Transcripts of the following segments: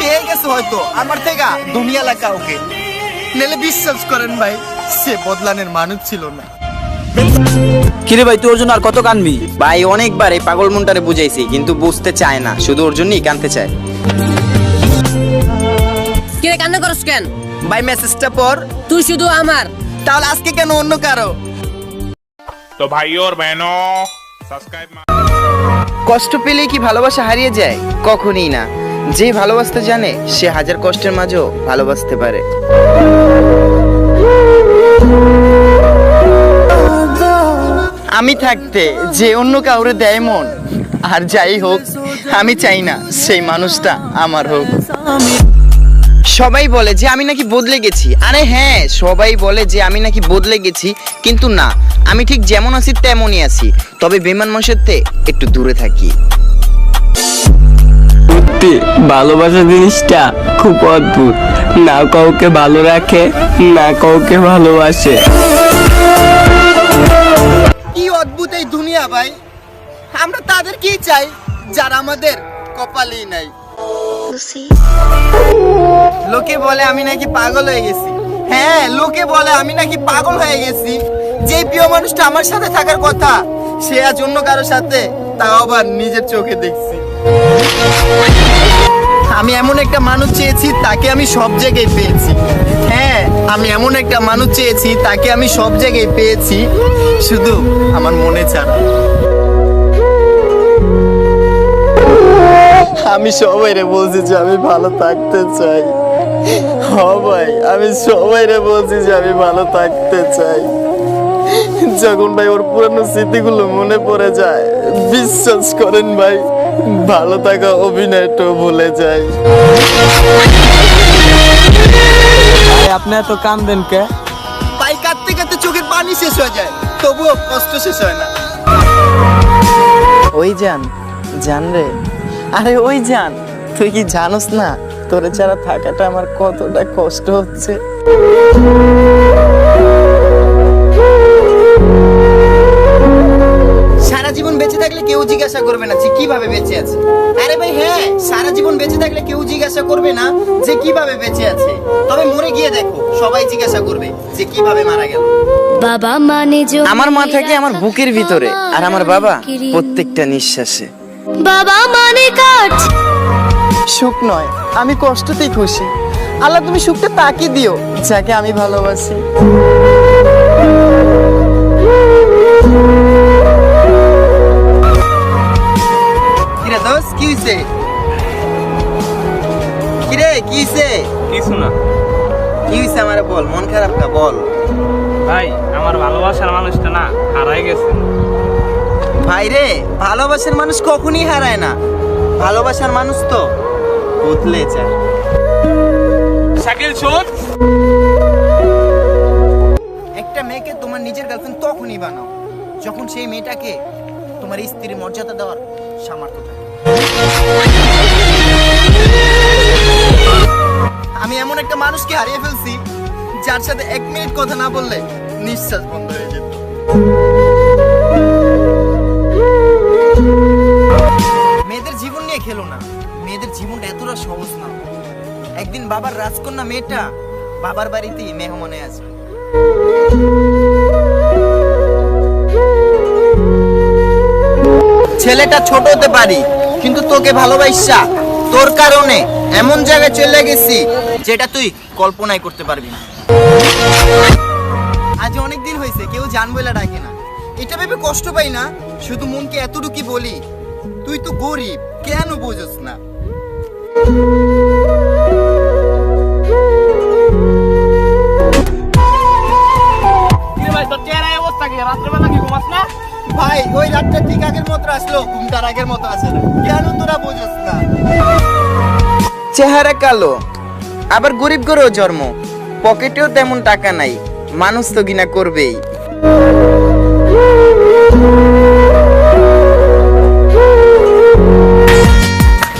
পেয়ে গেছে হয়তো আমার থেকে দুনিয়া লাগা ওকে নেলে বিশ্বাস করেন ভাই সে বদলানের মানুষ ছিল না। কিরে ভাই তুই ওর জন্য আর কত কানবি? ভাই অনেকবার এই পাগল মনটারে বুঝাইছি কিন্তু বুঝতে চায় না, শুধু ওর জন্যই কানতে চায়। কিরে কান্না করছ কেন? ভাই মেসেজটা পর। তুই শুধু আমার, তাহলে আজকে কেন অন্য কারো? तो भाइयों और बहनों सब्सक्राइब কষ্ট পেলে কি ভালোবাসা হারিয়ে যায়? কখনোই না। যে ভালোবাসতে জানে সে হাজার কষ্টের মাঝেও ভালোবাসতে পারে। আমি থাকতে যে অন্য কাউরে দেয় মন, আর যাই হোক আমি চাই না সেই মানুষটা আমার হোক। সবাই বলে যে আমি নাকি বদলে গেছি। আরে হ্যাঁ, সবাই বলে যে আমি নাকি বদলে গেছি, কিন্তু না, আমি ঠিক যেমন আছি তেমনই আছি, তবে বেমান মানুষের থেকে একটু দূরে থাকি। সত্যি ভালোবাসা জিনিসটা খুব অদ্ভুত, না কাউকে ভালো রাখে না কাউকে ভালোবাসে। কি অদ্ভুত এই দুনিয়া ভাই। আমরা তাদের কি চাই যারা আমাদের কপালেই নাই। লোকে বলে আমি নাকি পাগল হয়ে গেছি। হ্যাঁ, লোকে বলে আমি নাকি পাগল হয়ে গেছি। যে প্রিয় মানুষটা আমার সাথে থাকার কথা সে আজ অন্য কারোর সাথে, তাও আবার নিজের চোখে দেখছি। আমি এমন একটা মানুষ চেয়েছি তাকে আমি সব জায়গায় পেয়েছি। হ্যাঁ, আমি এমন একটা মানুষ চেয়েছি তাকে আমি সব জায়গায় পেয়েছি, শুধু আমার মনে ছাড়া। আমি সবাইরে বলছি যে আমি ভালো থাকতে চাই। হ্যাঁ ভাই, আমি সবাইরে বলছি যে আমি ভালো থাকতে চাই। যখন ভাই ওর পুরানো স্মৃতিগুলো মনে পড়ে যায়, বিশ্বাস করেন ভাই, ভালো থাকা অভিনয়টাও ভুলে যায়। আপনি এত কান্দেন কে? ভাই কাঁদতে কাঁদতে চোখের পানি শেষ হয়ে যায়, তবুও কষ্ট শেষ হয় না। ওই জান, জান রে, আরে ওই জান, তুই কি জানোস না তোরে ছাড়া থাকাটা আমার কতটা কষ্ট হচ্ছে। সারা জীবন বেঁচে থাকলে কেউ জিজ্ঞাসা করবে না যে কিভাবে বেঁচে আছে। আরে ভাই হ্যাঁ, সারা জীবন বেঁচে থাকলে কেউ জিজ্ঞাসা করবে না যে কিভাবে বেঁচে আছে, তবে মরে গিয়ে দেখো সবাই জিজ্ঞাসা করবে যে কিভাবে মারা গেল। বাবা মানে আমার মা থাকে আমার বুকের ভিতরে, আর আমার বাবা প্রত্যেকটা নিঃশ্বাসে। বাবা মানে কাঠ। সুখ নয়, আমি কষ্টতেই খুশি। আল্লাহ তুমি সুখটা তাকে দিও যাকে আমি ভালোবাসি। কিরে দোস্ত, কি হইছে? কিরে কি হইছে? কিছু না কি হইছে আমারে বল, মন খারাপ কা বল। ভাই, আমার ভালোবাসার মানুষটা না হারাই গেছে। ভাই রে, ভালোবাসার মানুষ কখনই হারায় না, ভালোবাসার মানুষ তো বদলে যায়। শাকিল শোন, একটা মেয়েকে তোমার নিজের গার্লফ্রেন্ড তখনই বানাও যখন সেই মেয়েটাকে তোমার স্ত্রীর মর্যাদা দেওয়ার সামর্থ্য থাকে। আমি এমন একটা মানুষকে হারিয়ে ফেলছি যার সাথে 1 মিনিট কথা না বললে নিঃশ্বাস বন্ধ হয়ে যেত। মেয়েদের জীবন নিয়ে খেলো না, মেয়েদের জীবনটা এতটা সহজ না। একদিন বাবার রাজকন্যা মেয়েটা বাবার বাড়িতেই মেহমানে আসবে। ছেলেটা ছোট হতে পারি, কিন্তু তোকে ভালোবাসা তোর কারণে এমন জায়গায় চলে গেছি যেটা তুই কল্পনাই করতে পারবি না। আজ অনেক দিন হয়েছে কেউ জান বলে ডাকে না, এটা ভেবে কষ্ট পাই না, শুধু মনকে এতটুকুই বলি, তুই তো গরিব, কেন বুঝোস না? ভাই তোর চেহারা অবস্থা কি? রাত্রেবেলা কি ঘুমাস না? ভাই ওই রাতটা ঠিক আগের মতো আসলো, ঘুমটার আগের মতো আসে না, কেন তোরা বুঝোস না? চেহারা কালো, আবার গরিব ঘরেও জন্ম, পকেটেও তেমন টাকা নাই, মানুষ তো ঘৃণা করবেই।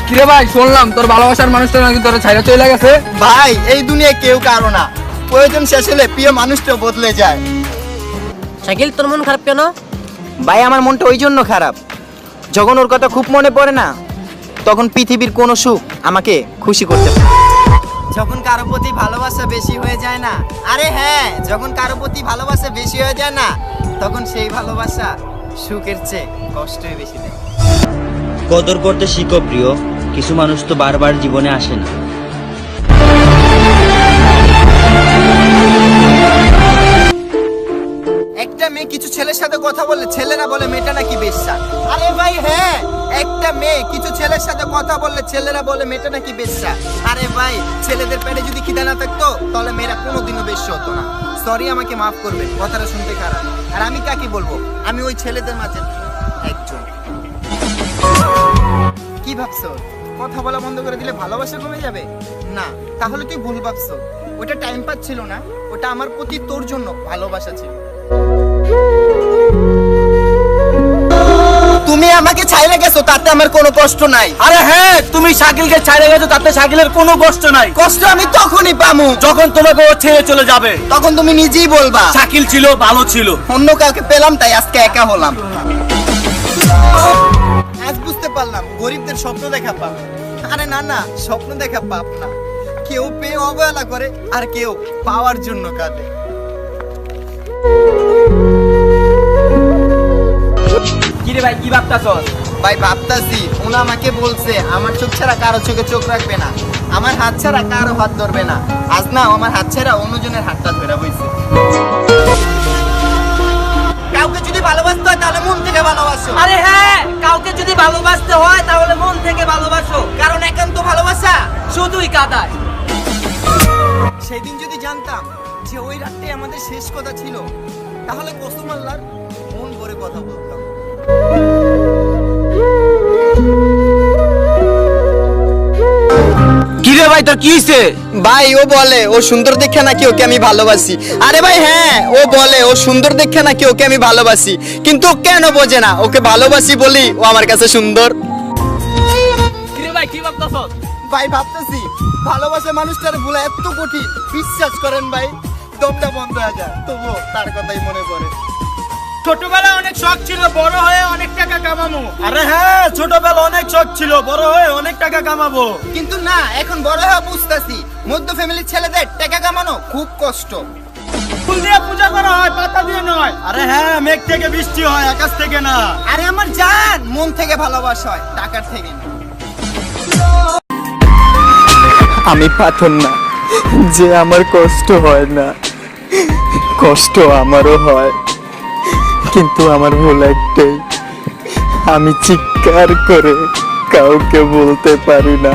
কিরে ভাই, শুনলাম তোর ভালোবাসার মানুষটা নাকি তোর ছাইরা চলে গেছে। ভাই এই দুনিয়ায় কেউ কারো না, প্রয়োজন শেষ হলে প্রিয় মানুষটা বদলে যায়। শাকিল তোর মন খারাপ কেন? ভাই আমার মনটা ওই জন্য খারাপ, যখন ওর কথা খুব মনে পড়ে না, তখন পৃথিবীর কোনো সুখ আমাকে খুশি করতে পারে না। যখন কারো প্রতি ভালোবাসা বেশি হয়ে যায় না, আরে হ্যাঁ, যখন কারো প্রতি ভালোবাসা বেশি হয়ে যায় না, তখন সেই ভালোবাসা সুখের চেয়ে কষ্টই বেশি দেয়। কদর করতে শিখো প্রিয়, কিছু মানুষ তো বারবার জীবনে আসে না। একটা মেয়ে কিছু ছেলের সাথে কথা বললে ছেলেরা বলে মেয়েটা নাকি বেশ্যা। আরে ভাই হ্যাঁ, একটা মেয়ে কিছু ছেলের সাথে কথা বললে ছেলেরা বলে মেয়েটা নাকি বেশ্যা। আরে ভাই, ছেলেদের পেটে যদি খিদা না থাকতো তাহলে মেয়েরা কোনোদিনও বেশ্যা হতো না। সরি, আমাকে মাফ করবেন, কথাটা শুনতে খারাপ। আর আমি কাকে বলবো, আমি ওই ছেলেদের মাঝে একজন। কি ভাবছো, কথা বলা বন্ধ করে দিলে ভালোবাসা কমে যাবে? না, তাহলে তুই ভুল ভাবছো। ওটা টাইম পাস ছিল না, ওটা আমার প্রতি তোর জন্য ভালোবাসা ছিল। তুমি আমাকে ছাইড়ে গেছো, তাতে আমার কোনো কষ্ট নাই। আরে হ্যাঁ, তুমি শাকিলকে ছাইড়ে গেছো, তাতে শাকিলের কোনো কষ্ট নাই। কষ্ট আমি তখনই পামু যখন তোমাকে ও ছেড়ে চলে যাবে। তখন তুমি নিজেই বলবা শাকিল ছিল ভালো ছিল, অন্য কাউকে পেলাম তাই আজকে একা হলাম। আজ বুঝতে পারলাম গরিবদের স্বপ্ন দেখা পাপ। আরে না না, স্বপ্ন দেখা পাপ না। কেউ পেয়ে অবহেলা করে আর কেউ পাওয়ার জন্য কাঁদে। কিরে ভাই কি ভাবতাছস? ভাই ভাবতাছি, উনি আমাকে বলছে আমার চোখ ছাড়া কারো চোখে চোখ রাখবে না, আমার হাত ছাড়া কারো হাত ধরবে না। আজ না আমার হাত ছাড়া অন্যজনের হাতটা ধরে বইছে। কাউকে যদি ভালোবাসতে হয় তাহলে মন থেকে ভালোবাসো। আরে হ্যাঁ, কাউকে যদি ভালোবাসতে হয় তাহলে মন থেকে ভালোবাসো, কারণ একান্ত ভালোবাসা শুধুই কাদায়। সেদিন যদি জানতাম যে ওই রাতটাই আমাদের শেষ কথা ছিল, তাহলে কসম আল্লাহর মন ভরে কথা বলতাম। কিরে ভাই তোর কি হইছে? ভাই ও বলে ও সুন্দর দেখে নাকি ওকে আমি ভালোবাসি। আরে ভাই হ্যাঁ, ও বলে ও সুন্দর দেখে নাকি ওকে আমি ভালোবাসি, কিন্তু ও কেন বোঝে না ওকে ভালোবাসি বলি ও আমার কাছে সুন্দর। কিরে ভাই কি ভাবতাছস? ভাই ভাবতেছি ভালোবাসা মানুষটার ভুলা এত কঠিন, বিশ্বাস করেন ভাই, দমটা বন্ধ হয়ে যায় তবুও তার কথাই মনে পড়ে। ছোটবেলায় অনেক শখ ছিল বড় হয়ে অনেক টাকা কামাবো। আরে হ্যাঁ, ছোটবেলা অনেক শখ ছিল বড় হয়ে অনেক টাকা কামাবো। কিন্তু না, এখন বড় হয়ে বুঝতেছি মধ্য ফ্যামিলির ছেলেদের টাকা কামানো খুব কষ্ট। ফুল দিয়ে পূজা করা হয়, পাতা দিয়ে নয়। আরে হ্যাঁ, মেঘ থেকে বৃষ্টি হয়, আকাশ থেকে না। আরে আমার জান, মন থেকে ভালোবাসা হয়, টাকার থেকে না। আমি পাথর না যে আমার কষ্ট হয় না, কষ্ট আমারও হয়, কিন্তু আমার ভুল একটাই, আমি চিৎকার করে কাউকে বলতে পারি না।